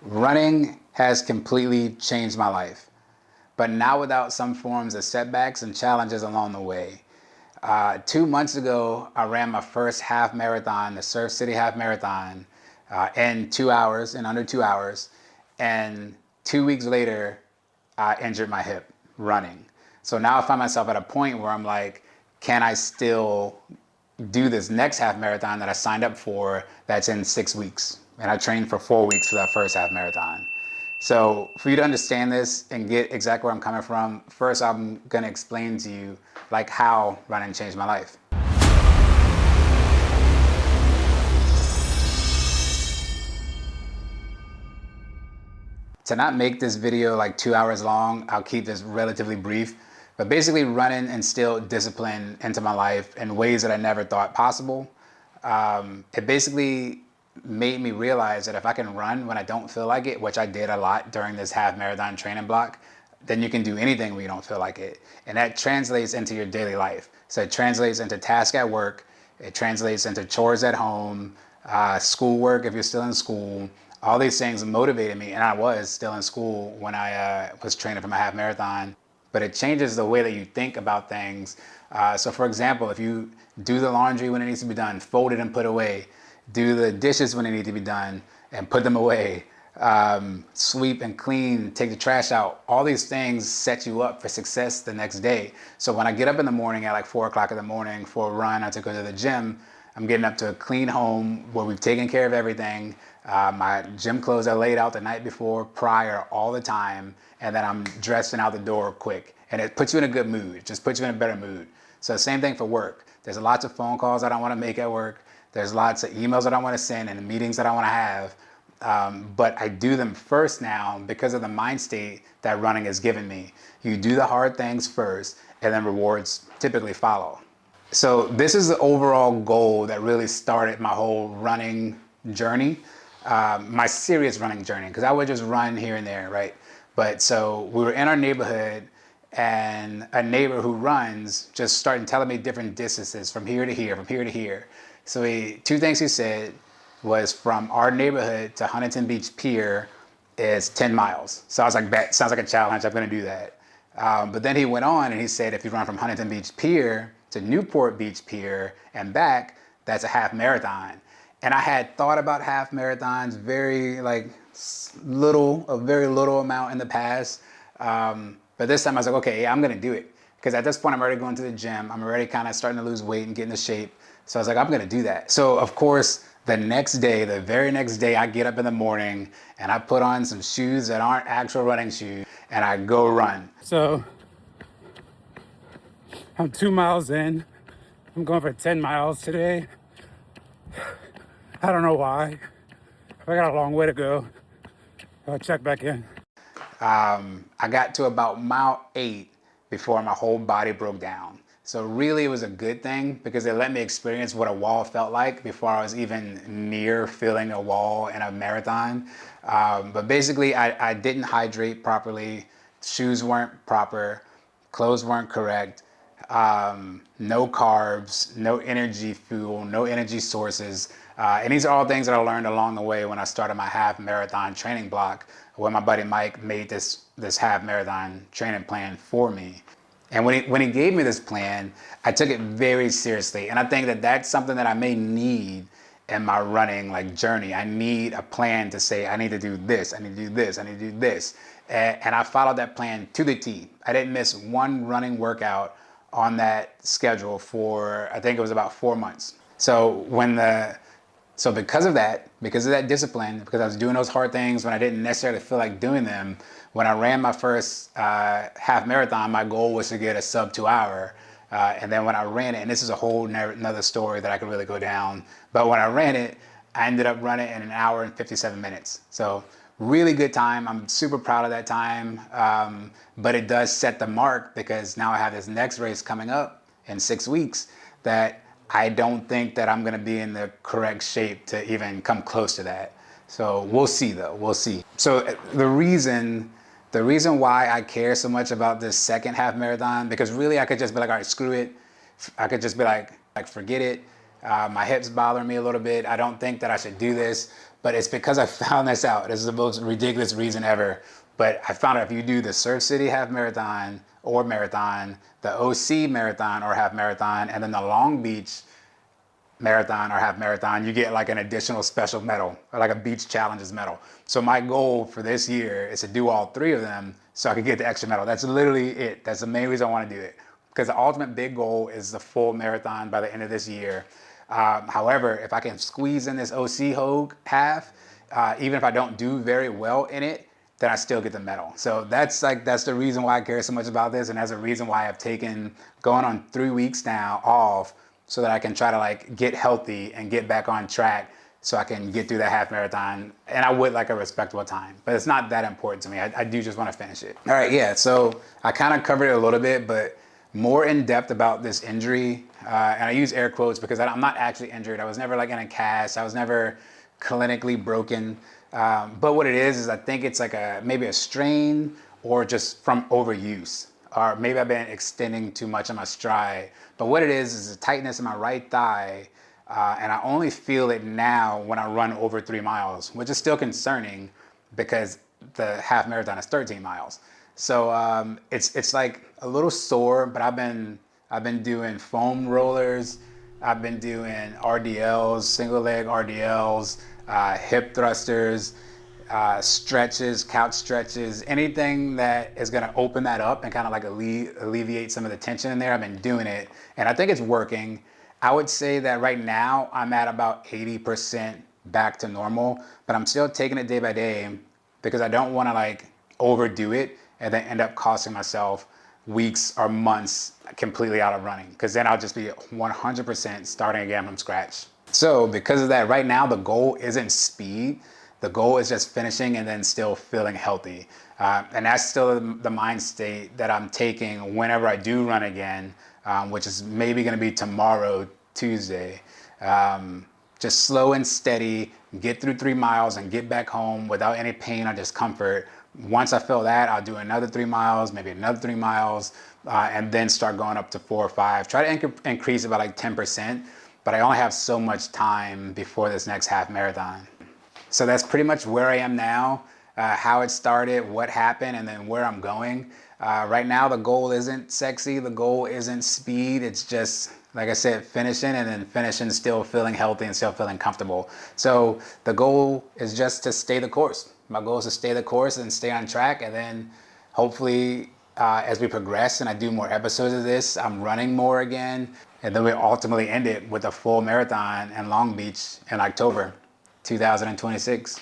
Running has completely changed my life, but not without some forms of setbacks and challenges along the way. 2 months ago, I ran my first half marathon, the Surf City Half Marathon, in 2 hours, in under 2 hours. And 2 weeks later, I injured my hip running. So now I find myself at a point where I'm like, can I still do this next half marathon that I signed up for that's in 6 weeks? And I trained for 4 weeks for that first half marathon. So for you to understand this and get exactly where I'm coming from, first I'm gonna explain to you like how running changed my life. To not make this video like 2 hours long, I'll keep this relatively brief. But basically running instilled discipline into my life in ways that I never thought possible. It basically made me realize that if I can run when I don't feel like it, which I did a lot during this half marathon training block, then you can do anything when you don't feel like it. And that translates into your daily life. So it translates into tasks at work, it translates into chores at home, schoolwork if you're still in school. All these things motivated me, and I was still in school when I was training for my half marathon. But it changes the way that you think about things. So for example, if you do the laundry when it needs to be done, fold it and put away, do the dishes when they need to be done and put them away, sweep and clean, take the trash out, all these things set you up for success the next day. So when I get up in the morning at like 4 o'clock in the morning for a run, I to go to the gym, I'm getting up to a clean home where we've taken care of everything. My gym clothes are laid out the night before, prior, all the time, and then I'm dressing out the door quick. And it puts you in a good mood. It just puts you in a better mood. So same thing for work. There's lots of phone calls that I want to make at work. There's lots of emails that I want to send and meetings that I want to have. But I do them first now because of the mind state that running has given me. You do the hard things first, and then rewards typically follow. So this is the overall goal that really started my whole running journey, my serious running journey, because I would just run here and there, right? But so we were in our neighborhood, and a neighbor who runs just started telling me different distances from here to here, from here to here. So two things he said was from our neighborhood to Huntington Beach Pier is 10 miles. So I was like, that sounds like a challenge, I'm gonna do that. But then he went on and he said, if you run from Huntington Beach Pier to Newport Beach Pier and back, that's a half marathon. And I had thought about half marathons very a very little amount in the past. But this time I was like, okay, yeah, I'm gonna do it. Because at this point I'm already going to the gym. I'm already kind of starting to lose weight and get into shape. So I was like, I'm gonna do that. So of course, the next day, the very next day, I get up in the morning and I put on some shoes that aren't actual running shoes and I go run. So I'm 2 miles in. I'm going for 10 miles today. I don't know why. I got a long way to go. I'll check back in. I got to about mile 8 before my whole body broke down. So really it was a good thing because it let me experience what a wall felt like before I was even near feeling a wall in a marathon. But basically I didn't hydrate properly, shoes weren't proper, clothes weren't correct, no carbs, no energy fuel, no energy sources. And these are all things that I learned along the way when I started my half marathon training block, where my buddy Mike made this half marathon training plan for me. And when he gave me this plan, I took it very seriously. And I think that that's something that I may need in my running journey. I need a plan to say, I need to do this, I need to do this, I need to do this. And I followed that plan to the T. I didn't miss one running workout on that schedule for, I think it was about 4 months. So because of that discipline, because I was doing those hard things when I didn't necessarily feel like doing them, when I ran my first half marathon, my goal was to get a sub 2 hour. And then when I ran it, and this is a whole another story that I could really go down, but when I ran it, I ended up running in 1 hour and 57 minutes. So really good time. I'm super proud of that time. But it does set the mark because now I have this next race coming up in 6 weeks that I don't think that I'm gonna be in the correct shape to even come close to that. So we'll see though, we'll see. So the reason why I care so much about this second half marathon, because really I could just be like, all right, screw it. I could just be like forget it. My hips bother me a little bit. I don't think that I should do this. but it's because I found this out. This is the most ridiculous reason ever. But I found out if you do the Surf City half marathon or marathon, the OC marathon or half marathon, and then the Long Beach marathon or half marathon, you get like an additional special medal or like a beach challenges medal. So my goal for this year is to do all three of them so I can get the extra medal. That's literally it. That's the main reason I want to do it, because the ultimate big goal is the full marathon by the end of this year. However, if I can squeeze in this OC Hogue half, even if I don't do very well in it, then I still get the medal. So that's the reason why I care so much about this, and that's the reason why I've taken going on 3 weeks now off, so that I can try to like get healthy and get back on track so I can get through that half marathon. And I would like a respectable time, but it's not that important to me. I do just want to finish it. All right, yeah, so I kind of covered it a little bit, but more in depth about this injury. And I use air quotes because I'm not actually injured. I was never like in a cast. I was never clinically broken. But what it is I think it's like maybe a strain or just from overuse. Or maybe I've been extending too much on my stride. But what it is a tightness in my right thigh, and I only feel it now when I run over 3 miles, which is still concerning because the half marathon is 13 miles. So it's like a little sore, but I've been doing foam rollers, I've been doing RDLs, single leg RDLs, hip thrusters, stretches, couch stretches, anything that is going to open that up and kind of like alleviate some of the tension in there. I've been doing it and I think it's working. I would say that right now I'm at about 80% back to normal, but I'm still taking it day by day because I don't want to like overdo it and then end up costing myself weeks or months completely out of running, because then I'll just be 100% starting again from scratch. So because of that, right now the goal isn't speed. The goal is just finishing and then still feeling healthy. And that's still the mind state that I'm taking whenever I do run again, which is maybe gonna be tomorrow, Tuesday. Just slow and steady, get through 3 miles and get back home without any pain or discomfort. Once I feel that, I'll do another 3 miles, maybe another 3 miles, and then start going up to 4 or 5. Try to increase it by like 10%, but I only have so much time before this next half marathon. So that's pretty much where I am now, how it started, what happened, and then where I'm going. Right now, the goal isn't sexy. The goal isn't speed. It's just, like I said, finishing and then finishing still feeling healthy and still feeling comfortable. So the goal is just to stay the course. My goal is to stay the course and stay on track. And then hopefully as we progress and I do more episodes of this, I'm running more again. And then we ultimately end it with a full marathon in Long Beach in October 2026.